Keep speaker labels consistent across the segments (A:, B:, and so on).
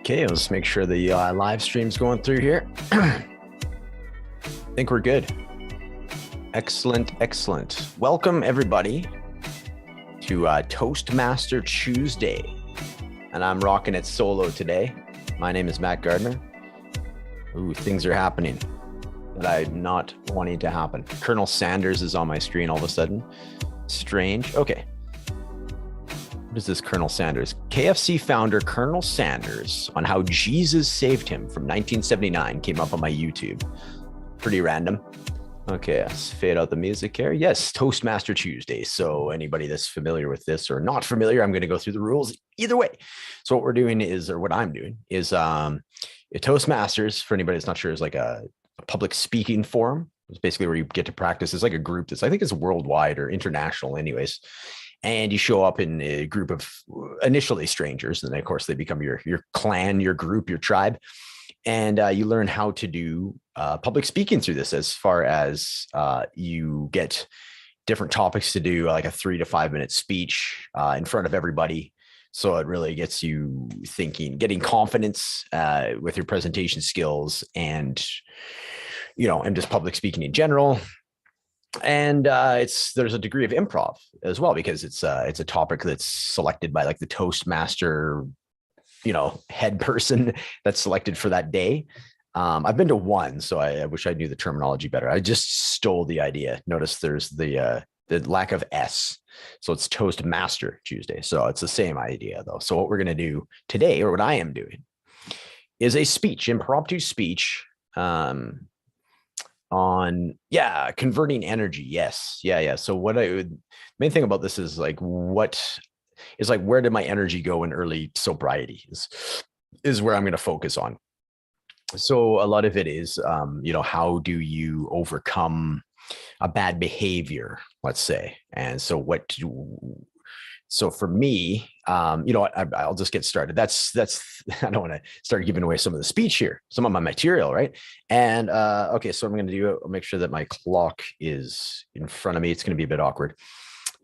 A: Okay, let's make sure the live stream's going through here. I think we're good. Excellent, excellent. Welcome everybody to Toastmaster Tuesday. And I'm rocking it solo today. My name is Matt Gardner. Ooh, things are happening that I'm not wanting to happen. Colonel Sanders is on my screen all of a sudden. Strange. Okay. What is this Colonel Sanders? KFC founder Colonel Sanders on how Jesus saved him from 1979 came up on my YouTube. Pretty random. Okay, let's fade out the music here. Yes, Toastmaster Tuesday. So anybody that's familiar with this or not familiar, I'm going to go through the rules either way. So what we're doing is, or what I'm doing is Toastmasters, for anybody that's not sure, is like a public speaking forum. It's basically where you get to practice. It's like a group that's, I think it's worldwide or international anyways. And you show up in a group of initially strangers. And then, of course, they become your clan, your group, your tribe. And you learn how to do public speaking through this, as far as you get different topics to do, like a 3 to 5 minute speech in front of everybody. So it really gets you thinking, getting confidence with your presentation skills and, and just public speaking in general. And there's a degree of improv as well, because it's a topic that's selected by like the Toastmaster, head person that's selected for that day. I've been to one, so I wish I knew the terminology better. I just stole the idea. Notice there's the lack of S. So it's Toastmaster Tuesday. So it's the same idea though. So what we're going to do today, or what I am doing, is a speech, impromptu speech, on converting energy. Yes. Yeah. So main thing about this is like, where did my energy go in early sobriety is where I'm going to focus on. So a lot of it is, how do you overcome a bad behavior, let's say? And so so for me, I'll just get started. That's I don't want to start giving away some of the speech here, some of my material, right? And okay, so I'm going to I'll make sure that my clock is in front of me. It's going to be a bit awkward.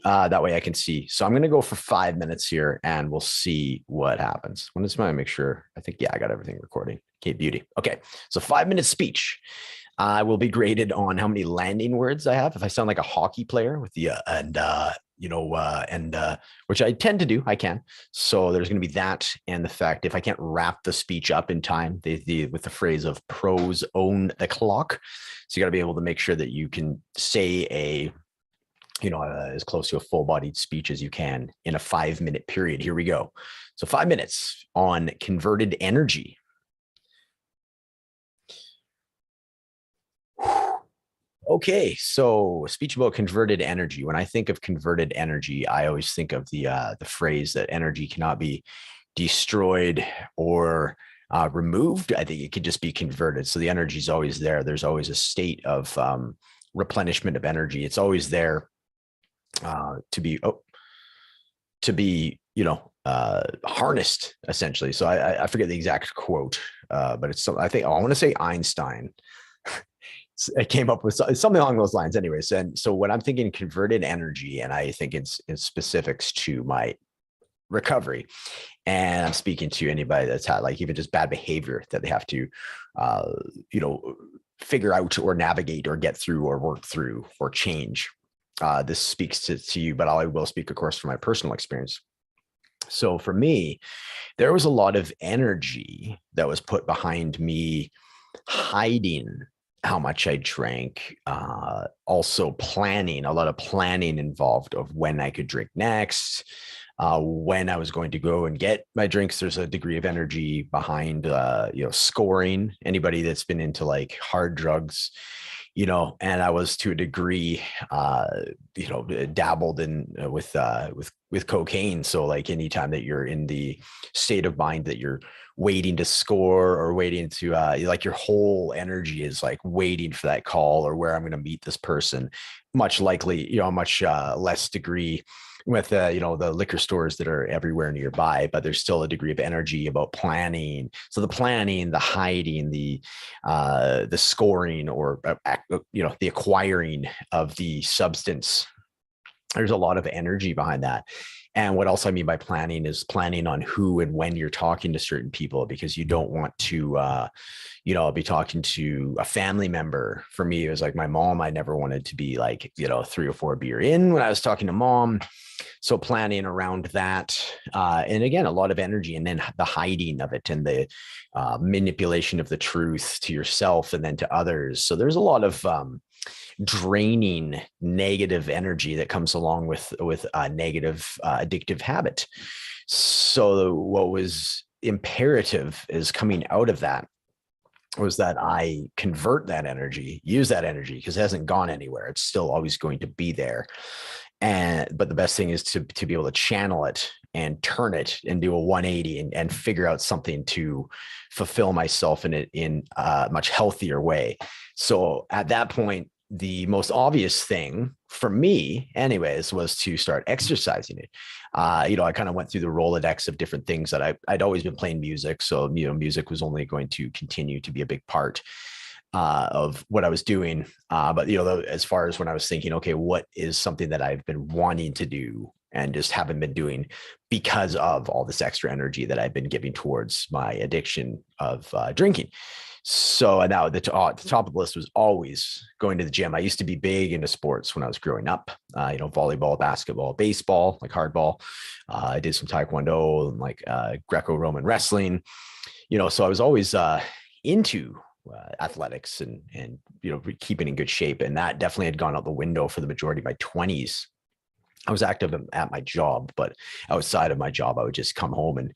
A: That way I can see. So I'm going to go for 5 minutes here and we'll see what happens. When it's my make sure, I think, I got everything recording. Okay, beauty. Okay, so 5 minute speech. I will be graded on how many landing words I have. If I sound like a hockey player with the which I tend to do, I can. So there's going to be that, and the fact if I can't wrap the speech up in time, with the phrase of pros own the clock. So you got to be able to make sure that you can say as close to a full-bodied speech as you can in a 5 minute period. Here we go. So 5 minutes on converted energy. Okay, so speech about converted energy. When I think of converted energy, I always think of the phrase that energy cannot be destroyed or removed. I think it could just be converted. So the energy is always there. There's always a state of replenishment of energy. It's always there to be harnessed, essentially. So I forget the exact quote, but it's something, I want to say Einstein. It came up with something along those lines anyways. And so when I'm thinking converted energy, and I think it's specifics to my recovery, and I'm speaking to anybody that's had like even just bad behavior that they have to, figure out or navigate or get through or work through or change. This speaks to you, but I will speak, of course, from my personal experience. So for me, there was a lot of energy that was put behind me hiding how much I drank, also planning, a lot of planning involved of when I could drink next, when I was going to go and get my drinks. There's a degree of energy behind, scoring. Anybody that's been into like hard drugs, and I was to a degree, dabbled in with cocaine. So like anytime that you're in the state of mind that you're waiting to score or waiting to like your whole energy is like waiting for that call or where I'm going to meet this person, much likely, much less degree with the liquor stores that are everywhere nearby, but there's still a degree of energy about planning. So the planning, the hiding, the scoring, or the acquiring of the substance, there's a lot of energy behind that. And what else I mean by planning is planning on who and when you're talking to certain people, because you don't want to, be talking to a family member. For me, it was like my mom. I never wanted to be like, 3 or 4 beer in when I was talking to mom. So planning around that. And again, a lot of energy, and then the hiding of it, and the manipulation of the truth to yourself and then to others. So there's a lot of draining negative energy that comes along with a negative addictive habit. So what was imperative is coming out of that was that I convert that energy, use that energy, because it hasn't gone anywhere. It's still always going to be there. But the best thing is to be able to channel it and turn it and do a 180 and figure out something to fulfill myself in a much healthier way. So at that point, the most obvious thing for me anyways was to start exercising it. I kind of went through the Rolodex of different things that I'd always been playing music. So, music was only going to continue to be a big part of what I was doing. But, as far as when I was thinking, okay, what is something that I've been wanting to do and just haven't been doing because of all this extra energy that I've been giving towards my addiction of drinking. So now the top of the list was always going to the gym. I used to be big into sports when I was growing up, volleyball, basketball, baseball, like hardball. I did some taekwondo and like Greco-Roman wrestling, so I was always into athletics and keeping in good shape. And that definitely had gone out the window for the majority of my 20s. I was active at my job, but outside of my job, I would just come home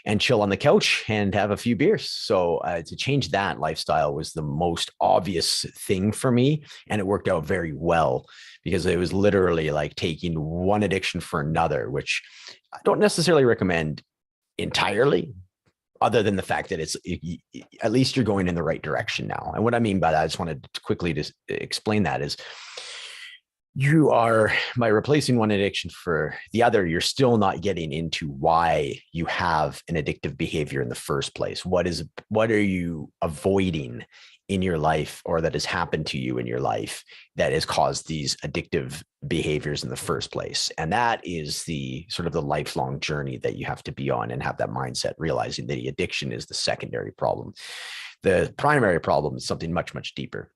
A: and chill on the couch and have a few beers. So to change that lifestyle was the most obvious thing for me. And it worked out very well, because it was literally like taking one addiction for another, which I don't necessarily recommend entirely, other than the fact that at least you're going in the right direction now. And what I mean by that, I just wanted to quickly just explain that is, you are, by replacing one addiction for the other, you're still not getting into why you have an addictive behavior in the first place. What are you avoiding in your life, or that has happened to you in your life, that has caused these addictive behaviors in the first place? And that is the sort of the lifelong journey that you have to be on, and have that mindset, realizing that the addiction is the secondary problem. The primary problem is something much, much deeper.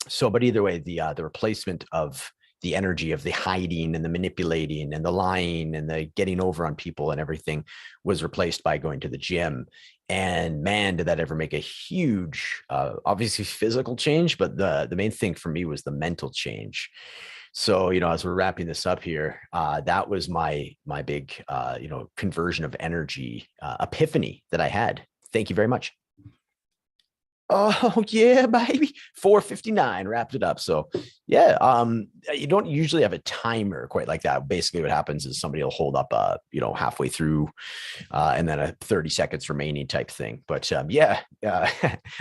A: So, but either way, the replacement of the energy of the hiding and the manipulating and the lying and the getting over on people and everything was replaced by going to the gym. And man, did that ever make a huge, obviously physical change, but the main thing for me was the mental change. So, as we're wrapping this up here, that was my big, conversion of energy, epiphany that I had. Thank you very much. Oh yeah, baby. 4:59 wrapped it up. So yeah, you don't usually have a timer quite like that. Basically what happens is somebody will hold up halfway through and then a 30 seconds remaining type thing. But a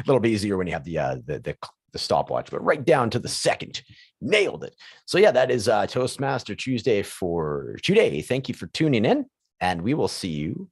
A: little bit easier when you have the stopwatch, but right down to the second. Nailed it. So yeah, that is Toastmaster Tuesday for today. Thank you for tuning in, and we will see you